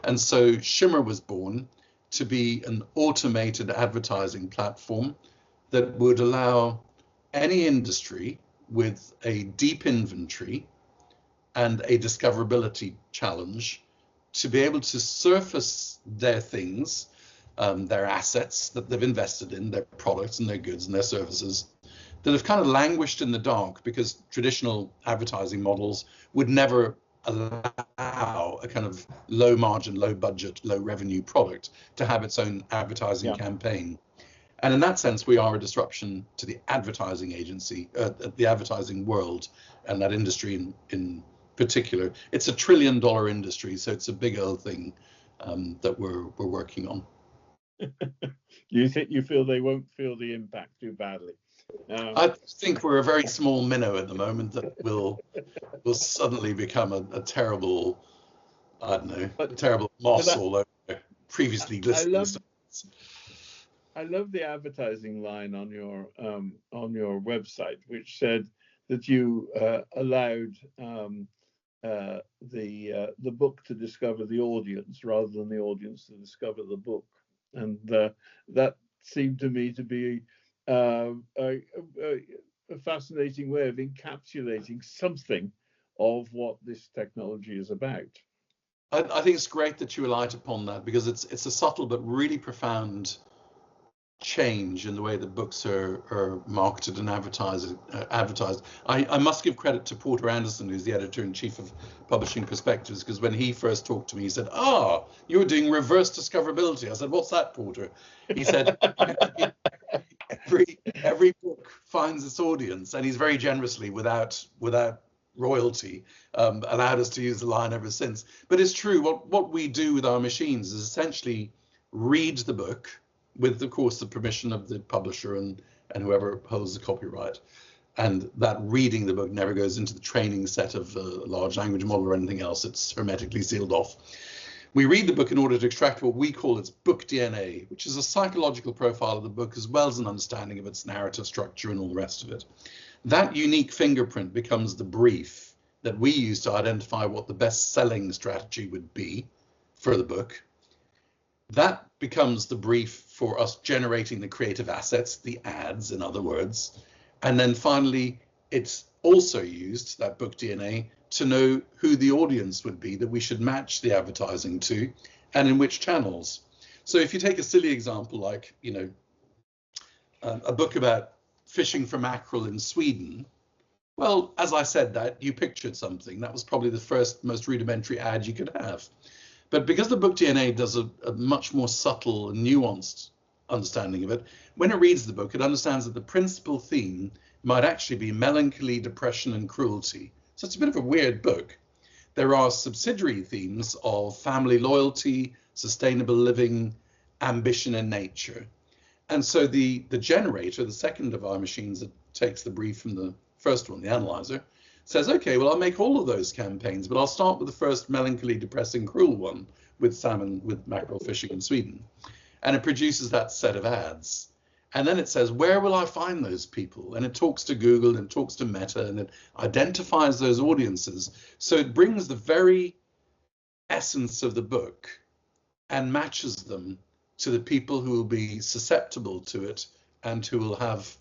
And so Shimmr was born to be an automated advertising platform that would allow any industry with a deep inventory and a discoverability challenge to be able to surface their things, their assets that they've invested in, their products and their goods and their services that have kind of languished in the dark because traditional advertising models would never allow a kind of low margin, low budget, low revenue product to have its own advertising campaign. And in that sense, we are a disruption to the advertising agency, the advertising world, and that industry in particular. It's $1 trillion industry, so it's a big old thing that we're working on. You feel they won't feel the impact too badly? I think we're a very small minnow at the moment that will suddenly become a terrible, I don't know, a terrible moss all over previously glistening. I love the advertising line on your website, which said that you allowed the book to discover the audience rather than the audience to discover the book, and that seemed to me to be a fascinating way of encapsulating something of what this technology is about. I think it's great that you relied upon that, because it's a subtle but really profound change in the way that books are marketed and advertised. I must give credit to Porter Anderson, who's the editor-in-chief of Publishing Perspectives, because when he first talked to me, he said, you were doing reverse discoverability. I said, what's that, Porter? He said, every book finds its audience, and he's very generously, without royalty, allowed us to use the line ever since. But it's true, what we do with our machines is essentially read the book, with, of course, the permission of the publisher and whoever holds the copyright. And that reading the book never goes into the training set of a large language model or anything else. It's hermetically sealed off. We read the book in order to extract what we call its book DNA, which is a psychological profile of the book, as well as an understanding of its narrative structure and all the rest of it. That unique fingerprint becomes the brief that we use to identify what the best-selling strategy would be for the book. That becomes the brief for us generating the creative assets, the ads, in other words. And then finally, it's also used, that book DNA, to know who the audience would be that we should match the advertising to, and in which channels. So if you take a silly example like, a book about fishing for mackerel in Sweden, well, as I said that, you pictured something. That was probably the first, most rudimentary ad you could have. But because the book DNA does a much more subtle and nuanced understanding of it, when it reads the book, it understands that the principal theme might actually be melancholy, depression, and cruelty. So it's a bit of a weird book. There are subsidiary themes of family loyalty, sustainable living, ambition, and nature. And so the generator, the second of our machines that takes the brief from the first one, the analyzer, says, okay, well, I'll make all of those campaigns, but I'll start with the first melancholy, depressing, cruel one with salmon, with mackerel fishing in Sweden. And it produces that set of ads. And then it says, where will I find those people? And it talks to Google and it talks to Meta and it identifies those audiences. So it brings the very essence of the book and matches them to the people who will be susceptible to it and who will have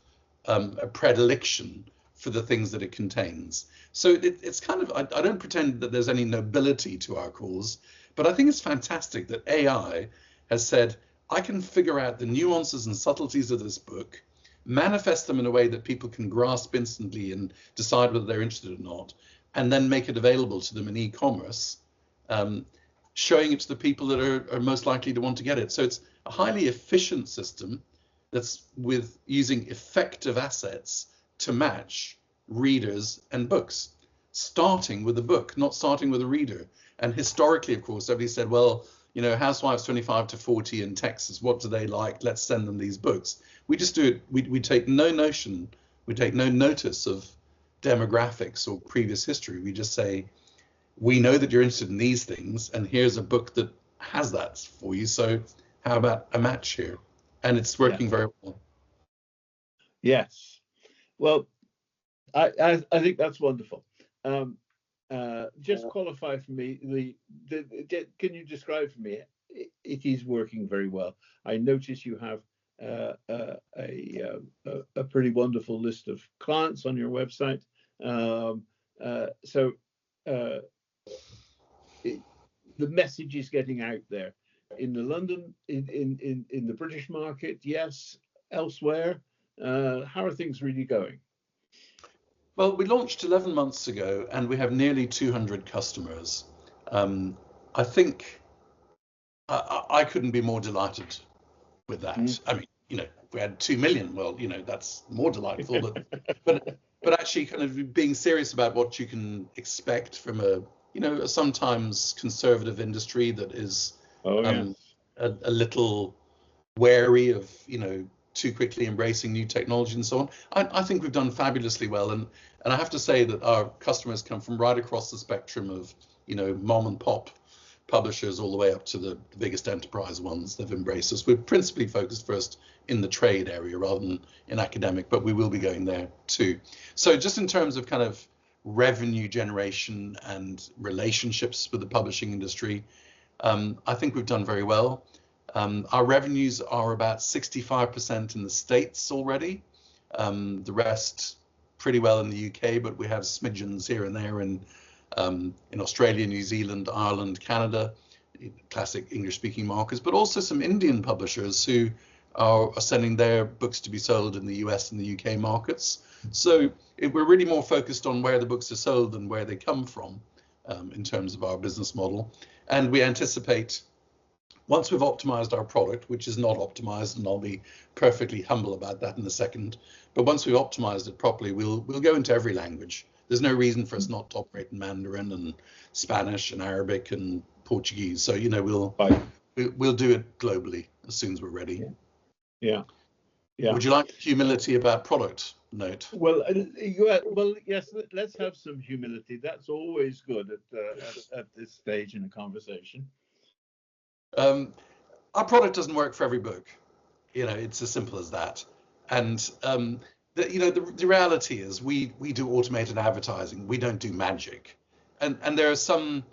a predilection for the things that it contains. So it's kind of, I don't pretend that there's any nobility to our cause, but I think it's fantastic that AI has said, I can figure out the nuances and subtleties of this book, manifest them in a way that people can grasp instantly and decide whether they're interested or not, and then make it available to them in e-commerce, showing it to the people that are most likely to want to get it. So it's a highly efficient system that's with using effective assets to match readers and books, starting with a book, not starting with a reader. And historically, of course, everybody said, well, housewives 25 to 40 in Texas, what do they like? Let's send them these books. We just do it. We take no notice of demographics or previous history. We just say, we know that you're interested in these things, and here's a book that has that for you. So how about a match here? And it's working very well. Yes. Well, I think that's wonderful. just qualify for me can you describe for me? It is working very well. I notice you have a pretty wonderful list of clients on your website. The message is getting out there in the London, in the British market, yes, elsewhere. How are things really going? Well, we launched 11 months ago and we have nearly 200 customers. I think I couldn't be more delighted with that. I mean, if we had 2 million, well, that's more delightful. But actually kind of being serious about what you can expect from a sometimes conservative industry that is a little wary of, too quickly embracing new technology and so on. I think we've done fabulously well. And I have to say that our customers come from right across the spectrum of, mom and pop publishers all the way up to the biggest enterprise ones. They've embraced us. We're principally focused first in the trade area rather than in academic, but we will be going there too. So just in terms of kind of revenue generation and relationships with the publishing industry, I think we've done very well. Our revenues are about 65% in the States already. The rest pretty well in the UK, but we have smidgens here and there in Australia, New Zealand, Ireland, Canada, classic English-speaking markets, but also some Indian publishers who are sending their books to be sold in the US and the UK markets. So we're really more focused on where the books are sold than where they come from in terms of our business model. And we anticipate, once we've optimized our product, which is not optimized, and I'll be perfectly humble about that in a second, but once we've optimized it properly, we'll go into every language. There's no reason for us not to operate in Mandarin and Spanish and Arabic and Portuguese. So we'll do it globally as soon as we're ready. Yeah. Would you like humility about product note? Well, yes. Let's have some humility. That's always good at this stage in a conversation. Our product doesn't work for every book. It's as simple as that. And the reality is we do automated advertising. We don't do magic. And there are some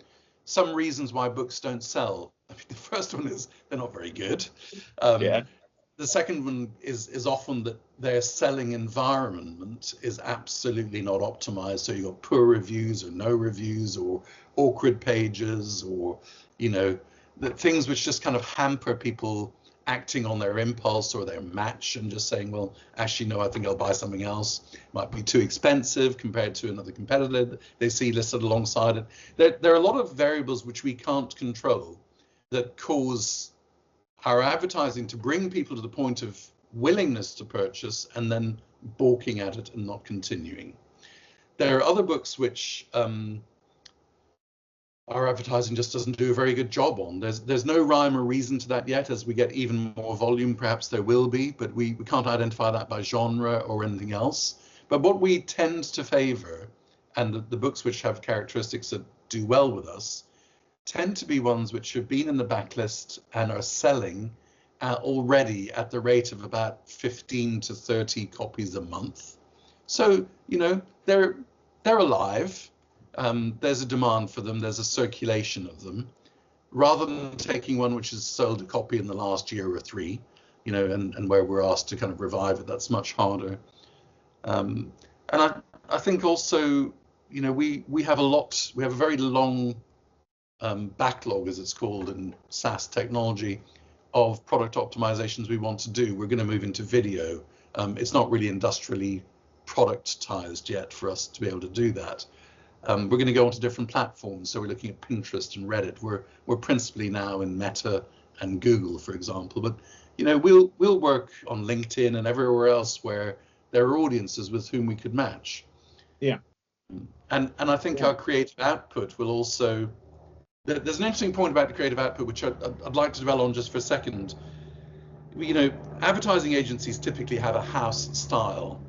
reasons why books don't sell. I mean, the first one is they're not very good. The second one is often that their selling environment is absolutely not optimized. So you've got poor reviews or no reviews or awkward pages or, the things which just kind of hamper people acting on their impulse or their match and just saying, well, actually, no, I think I'll buy something else. It might be too expensive compared to another competitor they see listed alongside it. There are a lot of variables which we can't control that cause our advertising to bring people to the point of willingness to purchase and then balking at it and not continuing. There are other books which our advertising just doesn't do a very good job on. There's no rhyme or reason to that yet. As we get even more volume, perhaps there will be, but we can't identify that by genre or anything else. But what we tend to favor, and the books which have characteristics that do well with us, tend to be ones which have been in the backlist and are selling already at the rate of about 15 to 30 copies a month. So, they're alive. There's a demand for them, there's a circulation of them, rather than taking one which has sold a copy in the last year or three, and where we're asked to kind of revive it. That's much harder. And I think also, we have a very long backlog, as it's called in SaaS technology, of product optimizations we want to do. We're going to move into video. It's not really industrially productized yet for us to be able to do that. We're going to go onto different platforms. So we're looking at Pinterest and Reddit. We're principally now in Meta and Google, for example. But we'll work on LinkedIn and everywhere else where there are audiences with whom we could match. Yeah. And I think our creative output will also. There's an interesting point about the creative output, which I'd like to dwell on just for a second. Advertising agencies typically have a house style.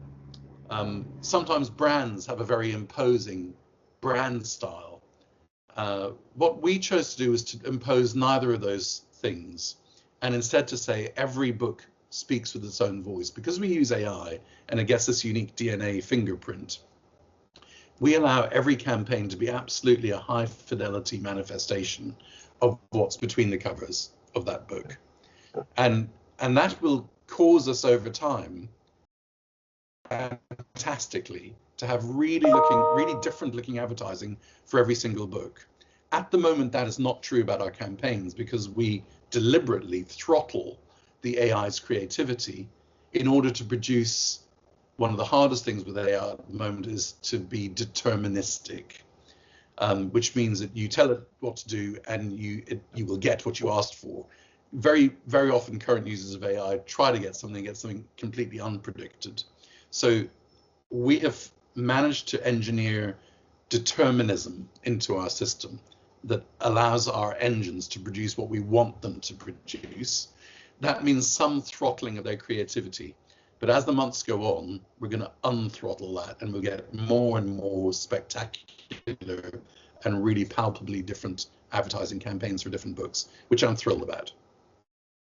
Sometimes brands have a very imposing brand style. What we chose to do was to impose neither of those things, and instead to say every book speaks with its own voice. Because we use AI and it gets this unique DNA fingerprint, we allow every campaign to be absolutely a high fidelity manifestation of what's between the covers of that book. And that will cause us over time fantastically to have really different looking advertising for every single book. At the moment, that is not true about our campaigns because we deliberately throttle the AI's creativity in order to produce. One of the hardest things with AI at the moment is to be deterministic, which means that you tell it what to do and you will get what you asked for. Very, very often current users of AI try to get something completely unpredicted. So we have managed to engineer determinism into our system that allows our engines to produce what we want them to produce. That means some throttling of their creativity. But as the months go on, we're going to unthrottle that and we'll get more and more spectacular and really palpably different advertising campaigns for different books, which I'm thrilled about.